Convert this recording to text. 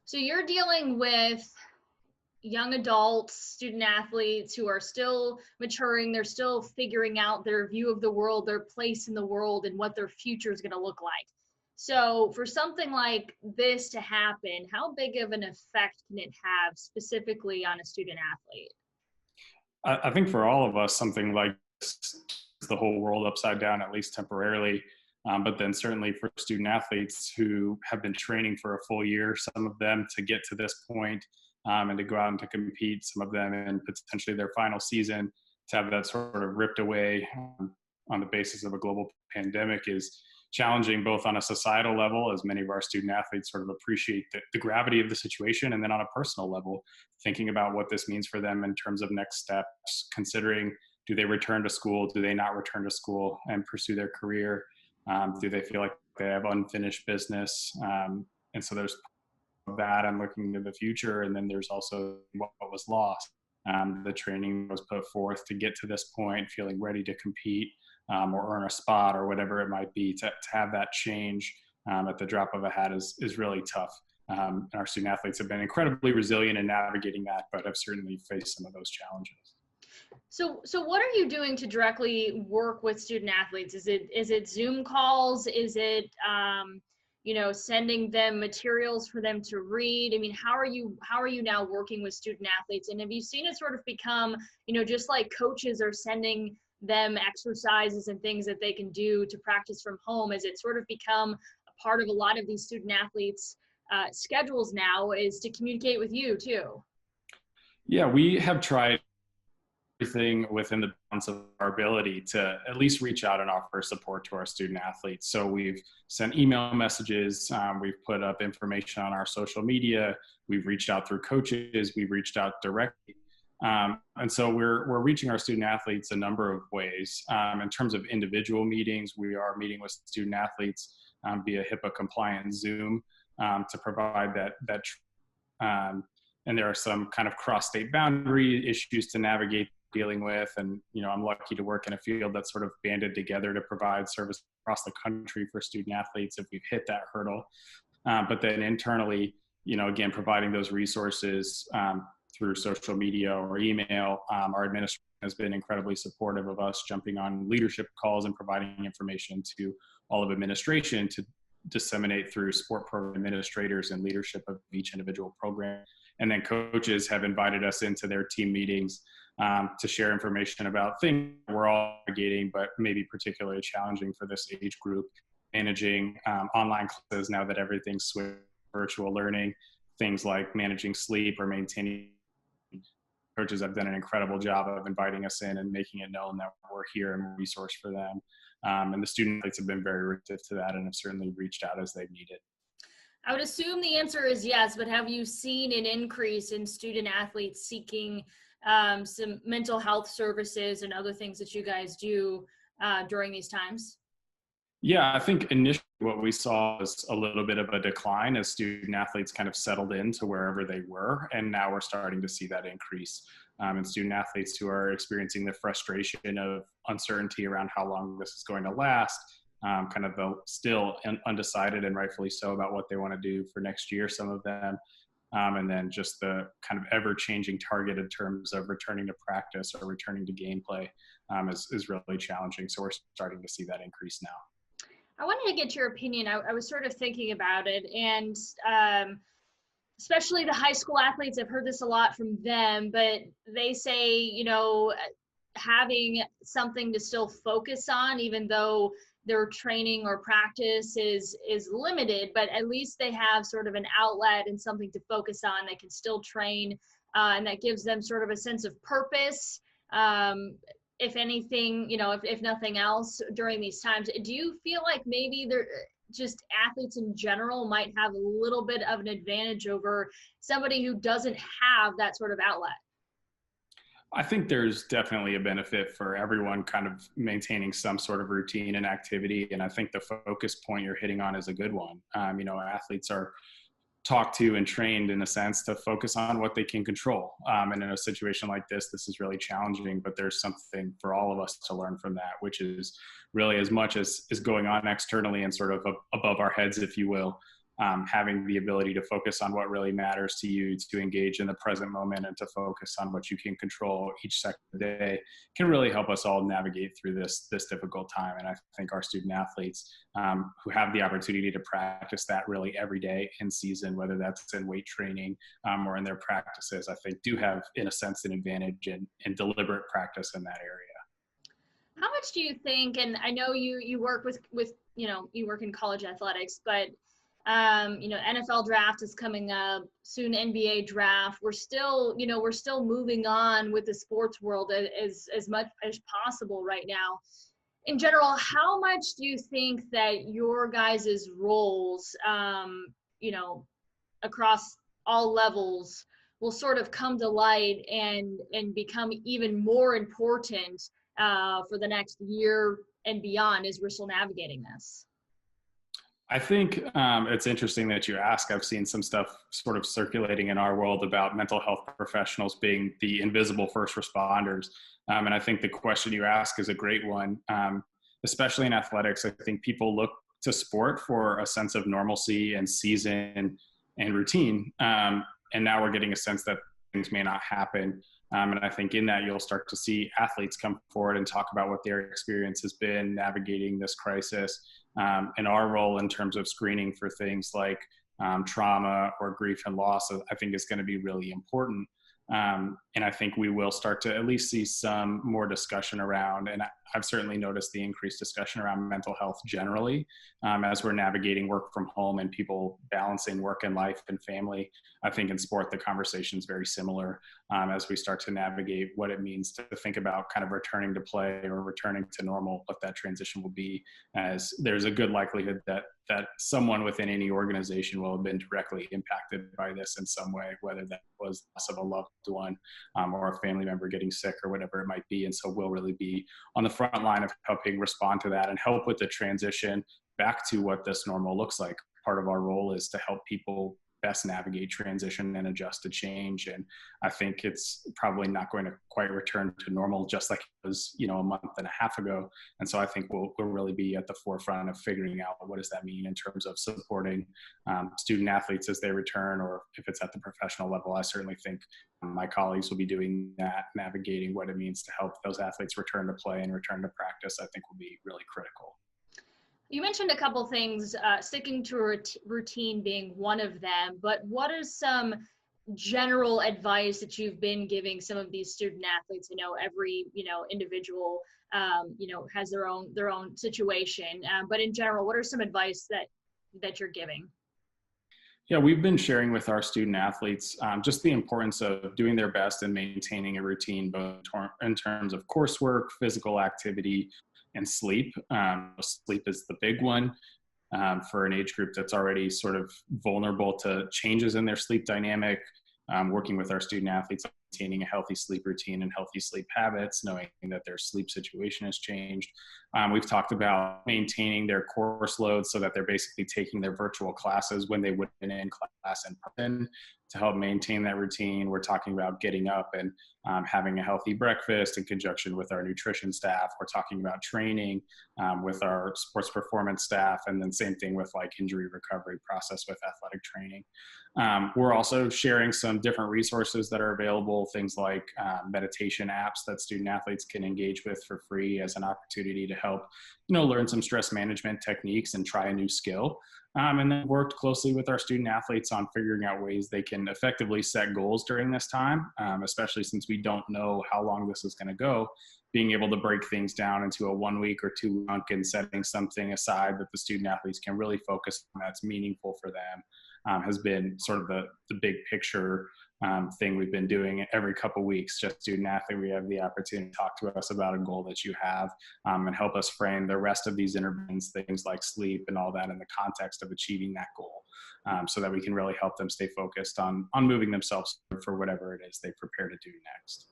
So you're dealing with young adults, student athletes who are still maturing. They're still figuring out their view of the world, their place in the world, and what their future is going to look like. So for something like this to happen, how big of an effect can it have specifically on a student athlete? I think for all of us, something like this is the whole world upside down, at least temporarily. But then certainly for student athletes who have been training for a full year, some of them to get to this point, and to go out and to compete, some of them in potentially their final season, to have that sort of ripped away on the basis of a global pandemic is challenging both on a societal level, as many of our student athletes sort of appreciate the gravity of the situation, and then on a personal level, thinking about what this means for them in terms of next steps, considering, do they return to school, do they not return to school and pursue their career, do they feel like they have unfinished business, and so there's that I'm looking to the future, and then there's also what was lost, the training was put forth to get to this point, feeling ready to compete, or earn a spot or whatever it might be. To have that change at the drop of a hat is really tough. And our student athletes have been incredibly resilient in navigating that, but have certainly faced some of those challenges. So what are you doing to directly work with student athletes? Is it Zoom calls? Is it sending them materials for them to read? I mean, how are you now working with student athletes? And have you seen it sort of become, just like coaches are sending them exercises and things that they can do to practice from home, has it sort of become a part of a lot of these student athletes' schedules now, is to communicate with you too? Yeah, we have tried everything within the bounds of our ability to at least reach out and offer support to our student athletes. So we've sent email messages, we've put up information on our social media, we've reached out through coaches, we've reached out directly. And so we're reaching our student athletes a number of ways. In terms of individual meetings, we are meeting with student athletes via HIPAA compliant Zoom to provide and there are some kind of cross-state boundary issues to navigate dealing with. And, I'm lucky to work in a field that's sort of banded together to provide service across the country for student athletes if we've hit that hurdle. But then internally, again, providing those resources through social media or email. Our administration has been incredibly supportive of us jumping on leadership calls and providing information to all of administration to disseminate through sport program administrators and leadership of each individual program. And then coaches have invited us into their team meetings to share information about things we're all navigating, but maybe particularly challenging for this age group, managing online classes now that everything's switched virtual learning, things like managing sleep or maintaining. Coaches have done an incredible job of inviting us in and making it known that we're here and a resource for them. And the student athletes have been very receptive to that and have certainly reached out as they've needed. I would assume the answer is yes, but have you seen an increase in student athletes seeking some mental health services and other things that you guys do during these times? Yeah, I think initially what we saw was a little bit of a decline as student athletes kind of settled into wherever they were. And now we're starting to see that increase in student athletes who are experiencing the frustration of uncertainty around how long this is going to last, kind of still undecided, and rightfully so, about what they want to do for next year, some of them. And then just the kind of ever-changing target in terms of returning to practice or returning to gameplay is really challenging. So we're starting to see that increase now. I wanted to get your opinion. I was sort of thinking about it, and especially the high school athletes, I've heard this a lot from them, but they say, having something to still focus on, even though their training or practice is limited, but at least they have sort of an outlet and something to focus on. They can still train, and that gives them sort of a sense of purpose. If anything, if nothing else during these times, do you feel like maybe they're just athletes in general might have a little bit of an advantage over somebody who doesn't have that sort of outlet? I think there's definitely a benefit for everyone kind of maintaining some sort of routine and activity. And I think the focus point you're hitting on is a good one. Athletes are talked to and trained in a sense to focus on what they can control. And in a situation like this is really challenging, but there's something for all of us to learn from that, which is really as much as is going on externally and sort of above our heads, if you will. having the ability to focus on what really matters to you, to engage in the present moment, and to focus on what you can control each second of the day can really help us all navigate through this difficult time. And I think our student athletes who have the opportunity to practice that really every day in season, whether that's in weight training or in their practices, I think do have, in a sense, an advantage in deliberate practice in that area. How much do you think, and I know you work with you work in college athletics, but NFL draft is coming up soon, NBA draft. We're still moving on with the sports world as much as possible right now. In general, how much do you think that your guys' roles, across all levels will sort of come to light and become even more important for the next year and beyond as we're still navigating this? I think it's interesting that you ask. I've seen some stuff sort of circulating in our world about mental health professionals being the invisible first responders. And I think the question you ask is a great one, especially in athletics. I think people look to sport for a sense of normalcy and season and routine. And now we're getting a sense that things may not happen. And I think in that you'll start to see athletes come forward and talk about what their experience has been navigating this crisis, and our role in terms of screening for things like trauma or grief and loss, I think is going to be really important. And I think we will start to at least see some more discussion around, and I've certainly noticed the increased discussion around mental health generally as we're navigating work from home and people balancing work and life and family. I think in sport, the conversation is very similar as we start to navigate what it means to think about kind of returning to play or returning to normal, what that transition will be, as there's a good likelihood that someone within any organization will have been directly impacted by this in some way, whether that was loss of a loved one or a family member getting sick or whatever it might be. And so we'll really be on the front line of helping respond to that and help with the transition back to what this normal looks like. Part of our role is to help people best navigate transition and adjust to change. And I think it's probably not going to quite return to normal just like it was, a month and a half ago. And so I think we'll really be at the forefront of figuring out what does that mean in terms of supporting student athletes as they return, or if it's at the professional level. I certainly think my colleagues will be doing that, navigating what it means to help those athletes return to play and return to practice, I think will be really critical. You mentioned a couple things, sticking to a routine being one of them, but what is some general advice that you've been giving some of these student athletes? Every, individual, has their own situation, but in general, what are some advice that you're giving? Yeah, we've been sharing with our student athletes just the importance of doing their best and maintaining a routine, both in terms of coursework, physical activity, and sleep. Sleep is the big one for an age group that's already sort of vulnerable to changes in their sleep dynamic. Working with our student athletes, maintaining a healthy sleep routine and healthy sleep habits, knowing that their sleep situation has changed. We've talked about maintaining their course load so that they're basically taking their virtual classes when they would have been in class in person to help maintain that routine. We're talking about getting up and having a healthy breakfast in conjunction with our nutrition staff. We're talking about training with our sports performance staff, and then same thing with like injury recovery process with athletic training. We're also sharing some different resources that are available, things like meditation apps that student athletes can engage with for free as an opportunity to help, learn some stress management techniques and try a new skill. And then worked closely with our student athletes on figuring out ways they can effectively set goals during this time, especially since we don't know how long this is going to go. Being able to break things down into a 1 week or 2 week and setting something aside that the student athletes can really focus on that's meaningful for them has been sort of the big picture thing we've been doing every couple of weeks. Just student athlete, we have the opportunity to talk to us about a goal that you have and help us frame the rest of these interventions, things like sleep and all that, in the context of achieving that goal, so that we can really help them stay focused on moving themselves for whatever it is they prepare to do next.